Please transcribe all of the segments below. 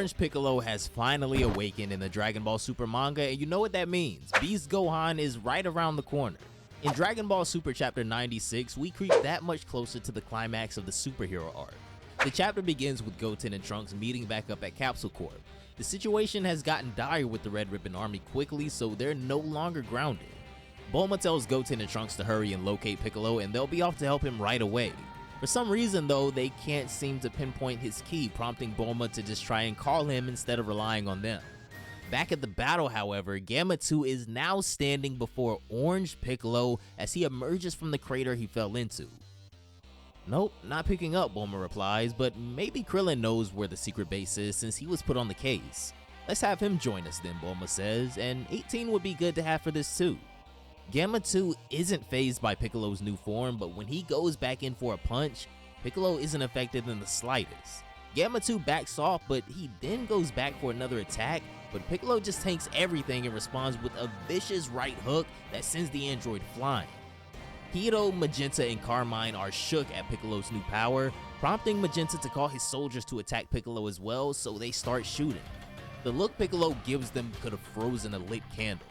Orange Piccolo has finally awakened in the Dragon Ball Super manga, and you know what that means. Beast Gohan is right around the corner. In Dragon Ball Super Chapter 96, we creep that much closer to the climax of the superhero arc. The chapter begins with Goten and Trunks meeting back up at Capsule Corp. The situation has gotten dire with the Red Ribbon Army quickly, so they're no longer grounded. Bulma tells Goten and Trunks to hurry and locate Piccolo, and they'll be off to help him right away. For some reason though, they can't seem to pinpoint his key, prompting Bulma to just try and call him instead of relying on them. Back at the battle, however, Gamma 2 is now standing before Orange Piccolo as he emerges from the crater he fell into. Nope, not picking up, Bulma replies, but maybe Krillin knows where the secret base is since he was put on the case. Let's have him join us then, Bulma says, and 18 would be good to have for this too. Gamma 2 isn't fazed by Piccolo's new form, but when he goes back in for a punch, Piccolo isn't affected in the slightest. Gamma 2 backs off, but he then goes back for another attack, but Piccolo just tanks everything and responds with a vicious right hook that sends the android flying. Hedo, Magenta, and Carmine are shook at Piccolo's new power, prompting Magenta to call his soldiers to attack Piccolo as well, so they start shooting. The look Piccolo gives them could have frozen a lit candle.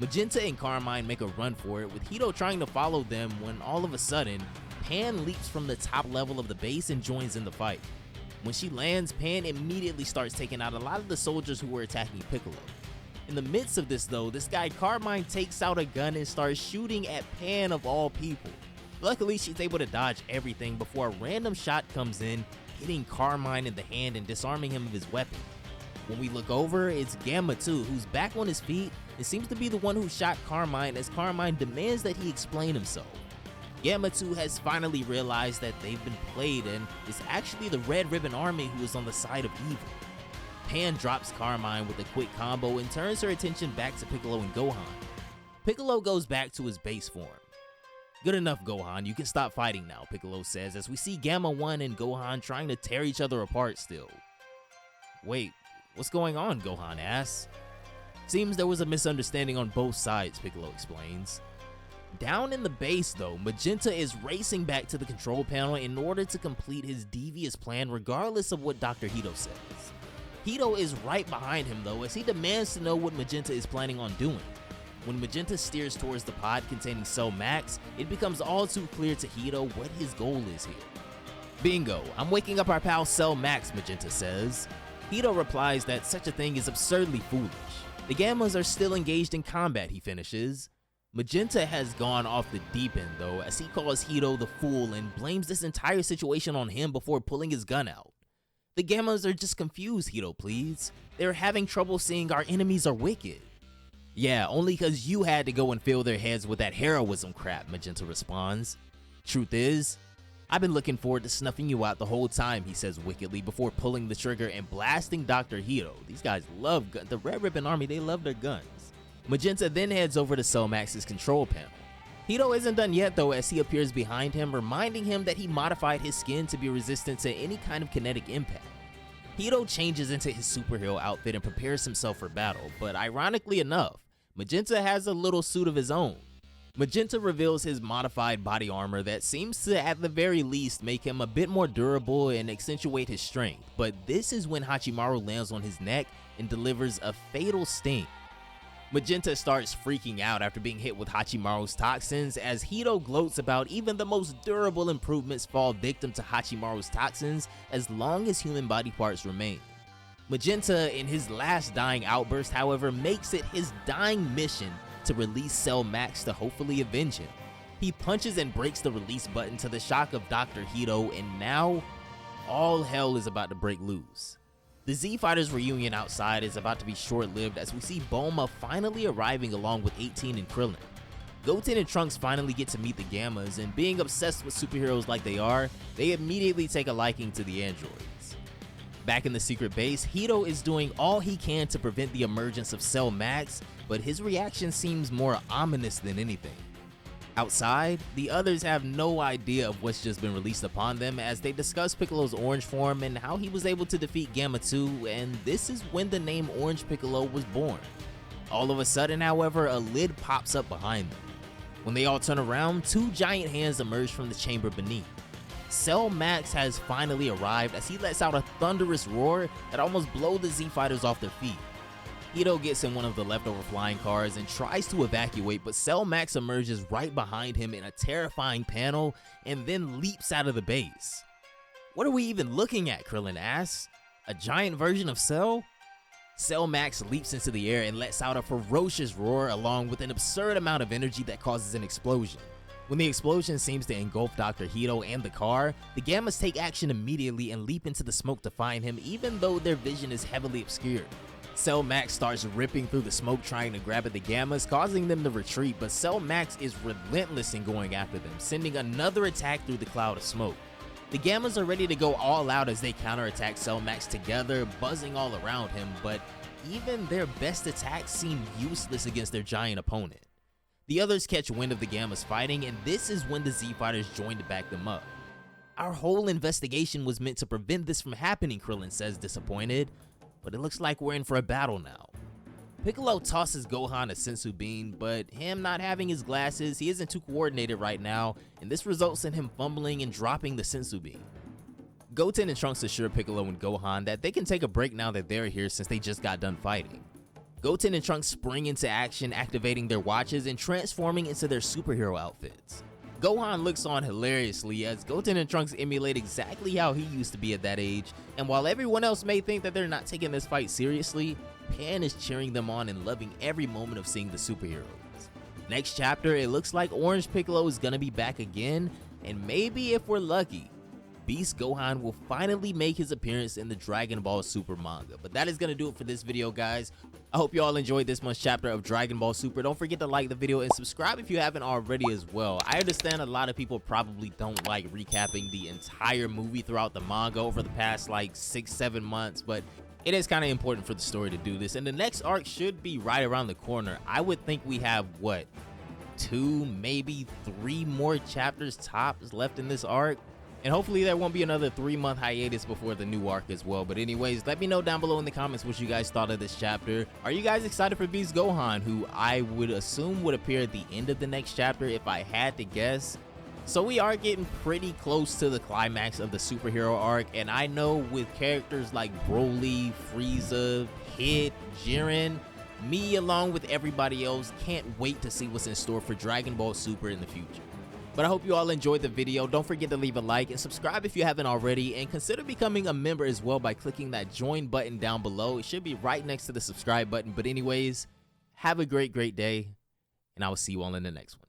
Magenta and Carmine make a run for it, with Hedo trying to follow them when all of a sudden, Pan leaps from the top level of the base and joins in the fight. When she lands, Pan immediately starts taking out a lot of the soldiers who were attacking Piccolo. In the midst of this though, this guy Carmine takes out a gun and starts shooting at Pan of all people. Luckily, she's able to dodge everything before a random shot comes in, hitting Carmine in the hand and disarming him of his weapon. When we look over, it's Gamma 2 who's back on his feet and seems to be the one who shot Carmine as Carmine demands that he explain himself. Gamma 2 has finally realized that they've been played and is actually the Red Ribbon Army who is on the side of evil. Pan drops Carmine with a quick combo and turns her attention back to Piccolo and Gohan. Piccolo goes back to his base form. Good enough, Gohan, you can stop fighting now, Piccolo says as we see Gamma 1 and Gohan trying to tear each other apart still. Wait, what's going on? Gohan asks. Seems there was a misunderstanding on both sides, Piccolo explains. Down in the base though, Magenta is racing back to the control panel in order to complete his devious plan regardless of what Dr. Hedo says. Hedo is right behind him though as he demands to know what Magenta is planning on doing. When Magenta steers towards the pod containing Cell Max, it becomes all too clear to Hedo what his goal is here. Bingo, I'm waking up our pal Cell Max, Magenta says. Hedo replies that such a thing is absurdly foolish. The Gammas are still engaged in combat, he finishes. Magenta has gone off the deep end though as he calls Hedo the fool and blames this entire situation on him before pulling his gun out. The Gammas are just confused, Hedo pleads. They're having trouble seeing our enemies are wicked. Yeah, only cause you had to go and fill their heads with that heroism crap, Magenta responds. Truth is, I've been looking forward to snuffing you out the whole time, he says wickedly before pulling the trigger and blasting Dr. Hedo. These guys love guns. The Red Ribbon Army, they love their guns. Magenta then heads over to Cell Max's control panel. Hedo isn't done yet though as he appears behind him, reminding him that he modified his skin to be resistant to any kind of kinetic impact. Hedo changes into his superhero outfit and prepares himself for battle, but ironically enough, Magenta has a little suit of his own. Magenta reveals his modified body armor that seems to at the very least make him a bit more durable and accentuate his strength, but this is when Hachimaru lands on his neck and delivers a fatal sting. Magenta starts freaking out after being hit with Hachimaru's toxins as Hedo gloats about even the most durable improvements fall victim to Hachimaru's toxins as long as human body parts remain. Magenta, in his last dying outburst, however, makes it his dying mission to release Cell Max to hopefully avenge him. He punches and breaks the release button to the shock of Dr. Hedo, and now all hell is about to break loose. The Z-Fighters reunion outside is about to be short-lived as we see Bulma finally arriving along with 18 and Krillin. Goten and Trunks finally get to meet the Gammas, and being obsessed with superheroes like they are, they immediately take a liking to the androids. Back in the secret base, Hedo is doing all he can to prevent the emergence of Cell Max, but his reaction seems more ominous than anything. Outside, the others have no idea of what's just been released upon them as they discuss Piccolo's orange form and how he was able to defeat Gamma 2, and this is when the name Orange Piccolo was born. All of a sudden, however, a lid pops up behind them. When they all turn around, two giant hands emerge from the chamber beneath. Cell Max has finally arrived as he lets out a thunderous roar that almost blows the Z-Fighters off their feet. Hedo gets in one of the leftover flying cars and tries to evacuate, but Cell Max emerges right behind him in a terrifying panel and then leaps out of the base. What are we even looking at, Krillin asks? A giant version of Cell? Cell Max leaps into the air and lets out a ferocious roar along with an absurd amount of energy that causes an explosion. When the explosion seems to engulf Dr. Hedo and the car, the Gammas take action immediately and leap into the smoke to find him, even though their vision is heavily obscured. Cell Max starts ripping through the smoke trying to grab at the Gammas, causing them to retreat, but Cell Max is relentless in going after them, sending another attack through the cloud of smoke. The Gammas are ready to go all out as they counterattack Cell Max together, buzzing all around him, but even their best attacks seem useless against their giant opponent. The others catch wind of the Gammas fighting, and this is when the Z-Fighters join to back them up. Our whole investigation was meant to prevent this from happening, Krillin says, disappointed, but it looks like we're in for a battle now. Piccolo tosses Gohan a sensu bean, but him not having his glasses, he isn't too coordinated right now, and this results in him fumbling and dropping the sensu bean. Goten and Trunks assure Piccolo and Gohan that they can take a break now that they're here since they just got done fighting. Goten and Trunks spring into action, activating their watches and transforming into their superhero outfits. Gohan looks on hilariously as Goten and Trunks emulate exactly how he used to be at that age, and while everyone else may think that they're not taking this fight seriously, Pan is cheering them on and loving every moment of seeing the superheroes. Next chapter, it looks like Orange Piccolo is gonna be back again, and maybe if we're lucky, Beast Gohan will finally make his appearance in the Dragon Ball Super manga. But that is going to do it for this video, guys. I hope you all enjoyed this month's chapter of Dragon Ball Super. Don't forget to like the video and subscribe if you haven't already as well. I understand a lot of people probably don't like recapping the entire movie throughout the manga over the past like 6-7 months, but it is kind of important for the story to do this. And the next arc should be right around the corner. I would think we have, what, 2, maybe 3 more chapters tops left in this arc. And hopefully there won't be another 3-month hiatus before the new arc as well. But anyways, let me know down below in the comments what you guys thought of this chapter. Are you guys excited for Beast Gohan, who I would assume would appear at the end of the next chapter if I had to guess? So we are getting pretty close to the climax of the superhero arc, and I know with characters like Broly, Frieza, Hit, Jiren, me along with everybody else can't wait to see what's in store for Dragon Ball Super in the future. But I hope you all enjoyed the video. Don't forget to leave a like and subscribe if you haven't already, and consider becoming a member as well by clicking that join button down below. It should be right next to the subscribe button. But anyways, have a great day, and I will see you all in the next one.